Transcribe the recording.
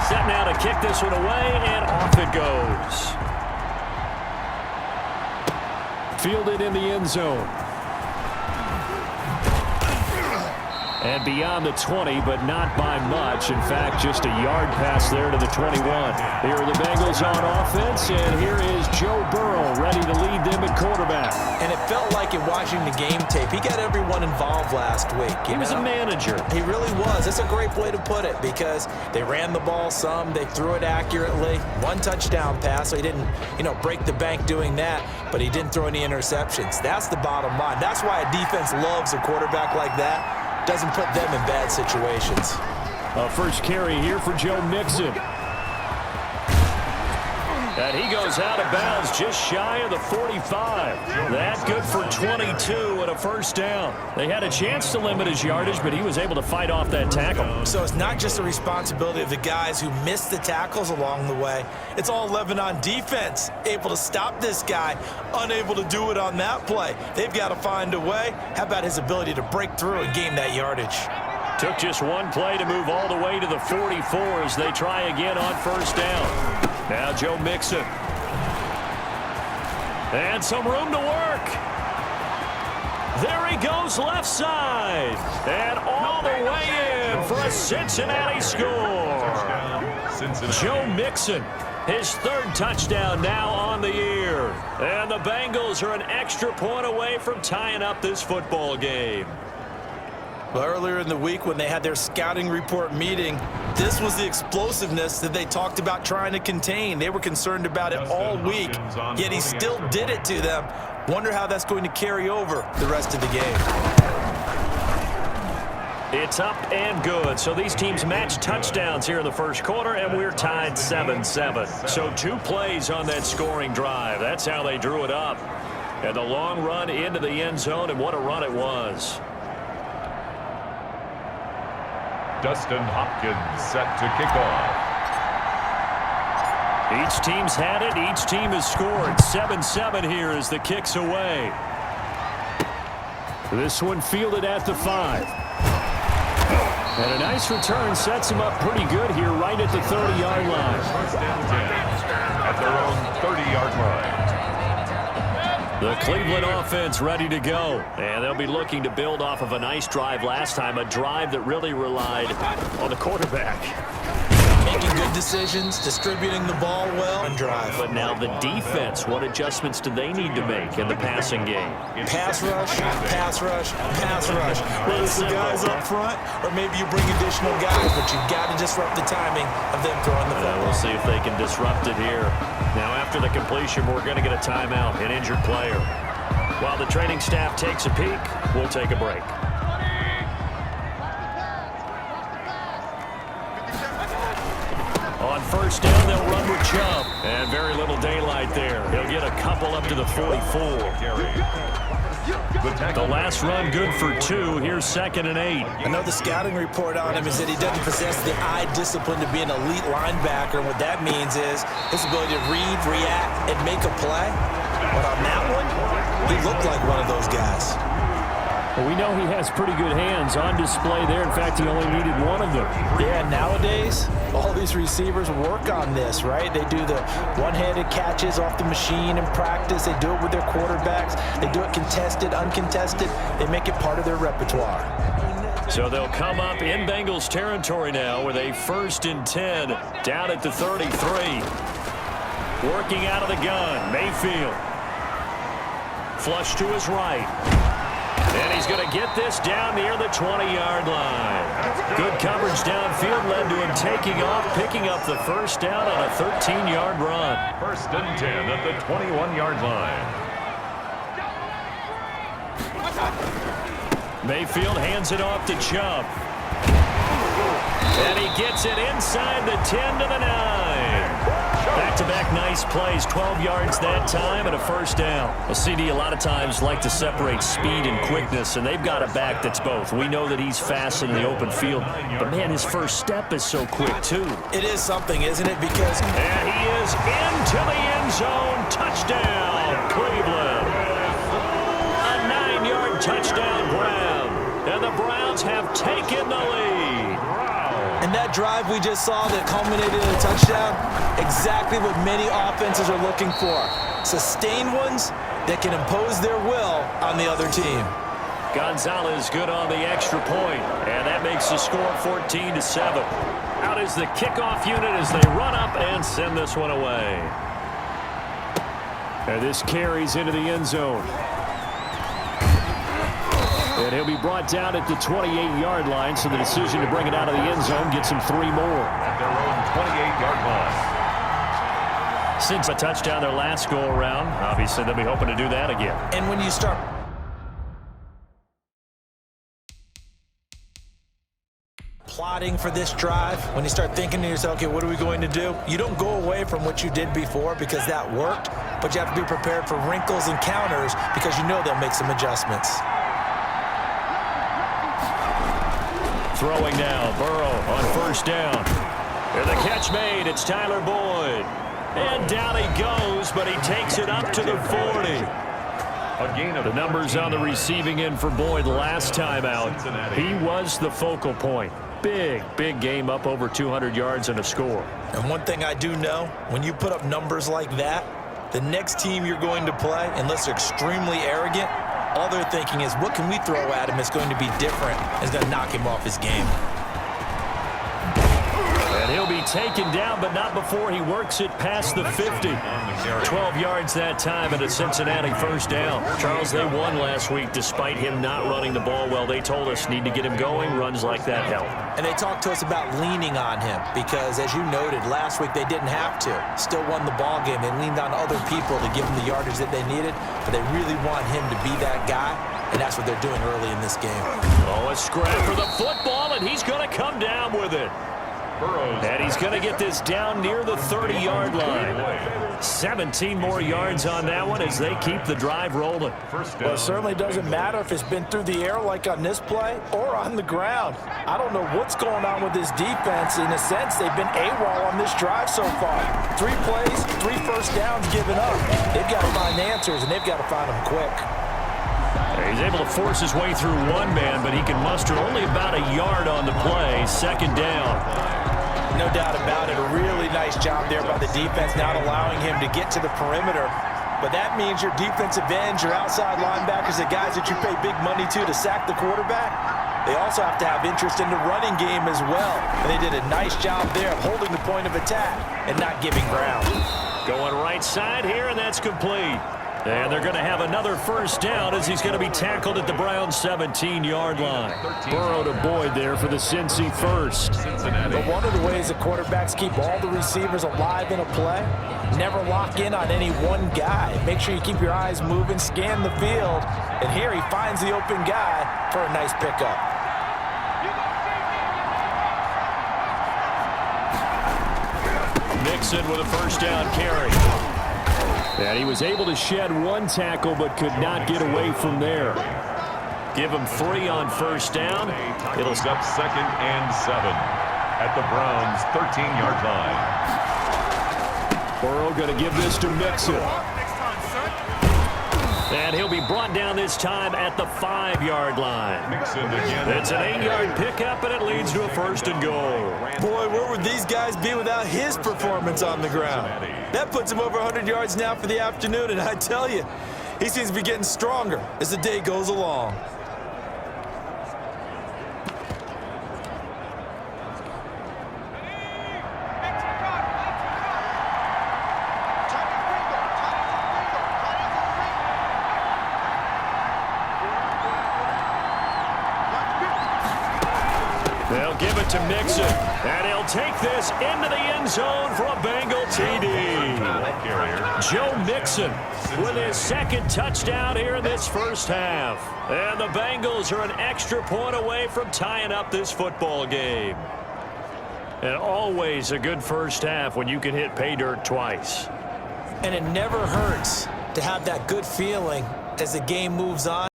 Set now to kick this one away, and off it goes. Fielded in the end zone. And beyond the 20, but not by much. In fact, just a yard pass there to the 21. Here are the Bengals on offense, and here is Joe Burrow ready to lead them at quarterback. And it felt like in watching the game tape, he got everyone involved last week. He was a manager. He really was. That's a great way to put it because they ran the ball some, they threw it accurately. One touchdown pass, so he didn't, break the bank doing that, but he didn't throw any interceptions. That's the bottom line. That's why a defense loves a quarterback like that. Doesn't put them in bad situations. A first carry here for Joe Mixon. And he goes out of bounds just shy of the 45. That good for 22 and a first down. They had a chance to limit his yardage, but he was able to fight off that tackle. So it's not just the responsibility of the guys who missed the tackles along the way. It's all 11 on defense, able to stop this guy, unable to do it on that play. They've got to find a way. How about his ability to break through and gain that yardage? Took just one play to move all the way to the 44 as they try again on first down. Now Joe Mixon. And some room to work. There he goes left side. And all the way in for a Cincinnati score. Joe Mixon, his third touchdown now on the year. And the Bengals are an extra point away from tying up this football game. Well, earlier in the week when they had their scouting report meeting, this was the explosiveness that they talked about trying to contain. They were concerned about it all week, yet he still did it to them. Wonder how that's going to carry over the rest of the game. It's up and good. So these teams match touchdowns here in the first quarter, and we're tied 7-7. So 2 plays on that scoring drive. That's how they drew it up. And the long run into the end zone, and what a run it was. Dustin Hopkins set to kick off. Each team's had it. Each team has scored. 7-7 here as the kick's away. This one fielded at the 5. And a nice return sets him up pretty good here right at the 30-yard line. First and 10 at their own 30-yard line. The Cleveland offense ready to go. And they'll be looking to build off of a nice drive last time, a drive that really relied on the quarterback. Making good decisions, distributing the ball well, and drive. But now the defense, what adjustments do they need to make in the passing game? Pass rush, pass rush, pass rush. Whether it's the guys up front or maybe you bring additional guys, but you've got to disrupt the timing of them throwing the football. We'll see if they can disrupt it here. Now after the completion, we're going to get a timeout, an injured player. While the training staff takes a peek, we'll take a break. On first down, they'll run with Chubb. And very little daylight there. He'll get a couple up to the 44. The last run good for 2. Here's 2nd and 8. I know the scouting report on him is that he doesn't possess the eye discipline to be an elite linebacker. And what that means is his ability to read, react, and make a play. But on that one, he looked like one of those guys. Well, we know he has pretty good hands on display there. In fact, he only needed one of them. Yeah, nowadays, all these receivers work on this, right? They do the one-handed catches off the machine in practice. They do it with their quarterbacks. They do it contested, uncontested. They make it part of their repertoire. So they'll come up in Bengals territory now with a 1st and 10 down at the 33. Working out of the gun, Mayfield. Flush to his right. And he's going to get this down near the 20-yard line. Good coverage downfield led to him taking off, picking up the first down on a 13-yard run. 1st and 10 at the 21-yard line. Mayfield hands it off to Chubb. And he gets it inside the 10 to the 9. Back-to-back nice plays, 12 yards that time and a first down. Well, CD a lot of times like to separate speed and quickness, and they've got a back that's both. We know that he's fast in the open field, but, man, his first step is so quick, too. It is something, isn't it? Because and he is into the end zone. Touchdown, Cleveland. A 9-yard touchdown grab, and the Browns have taken the lead. And that drive we just saw that culminated in a touchdown, exactly what many offenses are looking for. Sustained ones that can impose their will on the other team. Gonzalez good on the extra point, and that makes the score 14-7. Out is the kickoff unit as they run up and send this one away. And this carries into the end zone. And he'll be brought down at the 28-yard line, so the decision to bring it out of the end zone gets him 3 more. At their own 28-yard line. Since a touchdown their last go-around, obviously they'll be hoping to do that again. And when you start plotting for this drive, when you start thinking to yourself, okay, what are we going to do? You don't go away from what you did before because that worked, but you have to be prepared for wrinkles and counters because you know they'll make some adjustments. Throwing now, Burrow on first down. And the catch made, it's Tyler Boyd. And down he goes, but he takes it up to the 40. A gain of the numbers on the receiving end for Boyd last time out. He was the focal point. Big game, up over 200 yards and a score. And one thing I do know, when you put up numbers like that, the next team you're going to play, unless they're extremely arrogant, all they're thinking is, what can we throw at him that's going to be different? It's going to knock him off his game. And he'll be taken down, but not before he works it past the 50. 12 yards that time and a Cincinnati first down. Charles, they won last week despite him not running the ball well. They told us need to get him going. Runs like that help. And they talked to us about leaning on him because, as you noted, last week they didn't have to. Still won the ball game. They leaned on other people to give them the yardage that they needed, but they really want him to be that guy, and that's what they're doing early in this game. Oh, a scrap for the football, and he's going to come down with it. And he's going to get this down near the 30-yard line. 17 more yards on that one as they keep the drive rolling. Well, it certainly doesn't matter if it's been through the air like on this play or on the ground. I don't know what's going on with this defense. In a sense, they've been AWOL on this drive so far. 3 plays, 3 first downs given up. They've got to find answers, and they've got to find them quick. He's able to force his way through one man, but he can muster only about a yard on the play. Second down. No doubt about it. A really nice job there by the defense, not allowing him to get to the perimeter. But that means your defensive ends, your outside linebackers, the guys that you pay big money to sack the quarterback, they also have to have interest in the running game as well. And they did a nice job there of holding the point of attack and not giving ground. Going right side here, and that's complete. And they're going to have another first down as he's going to be tackled at the Browns' 17-yard line. Burrow to Boyd there for the Cincy first. But one of the ways the quarterbacks keep all the receivers alive in a play, never lock in on any one guy. Make sure you keep your eyes moving, scan the field. And here he finds the open guy for a nice pickup. Mixon with a first down carry. And he was able to shed one tackle but could not get away from there. Give him 3 on first down. It'll up 2nd and 7 at the Browns' 13-yard line. Burrow going to give this to Mixon. And he'll be brought down this time at the 5-yard line. Mixon again. It's an 8-yard pickup, and it leads to a first and goal. Boy, where would these guys be without his performance on the ground? That puts him over 100 yards now for the afternoon, and I tell you, he seems to be getting stronger as the day goes along. They'll give it to Mixon, and he'll take this into the end zone for a Bengal TD. Joe Mixon with his 2nd touchdown here in this first half. And the Bengals are an extra point away from tying up this football game. And always a good first half when you can hit pay dirt twice. And it never hurts to have that good feeling as the game moves on.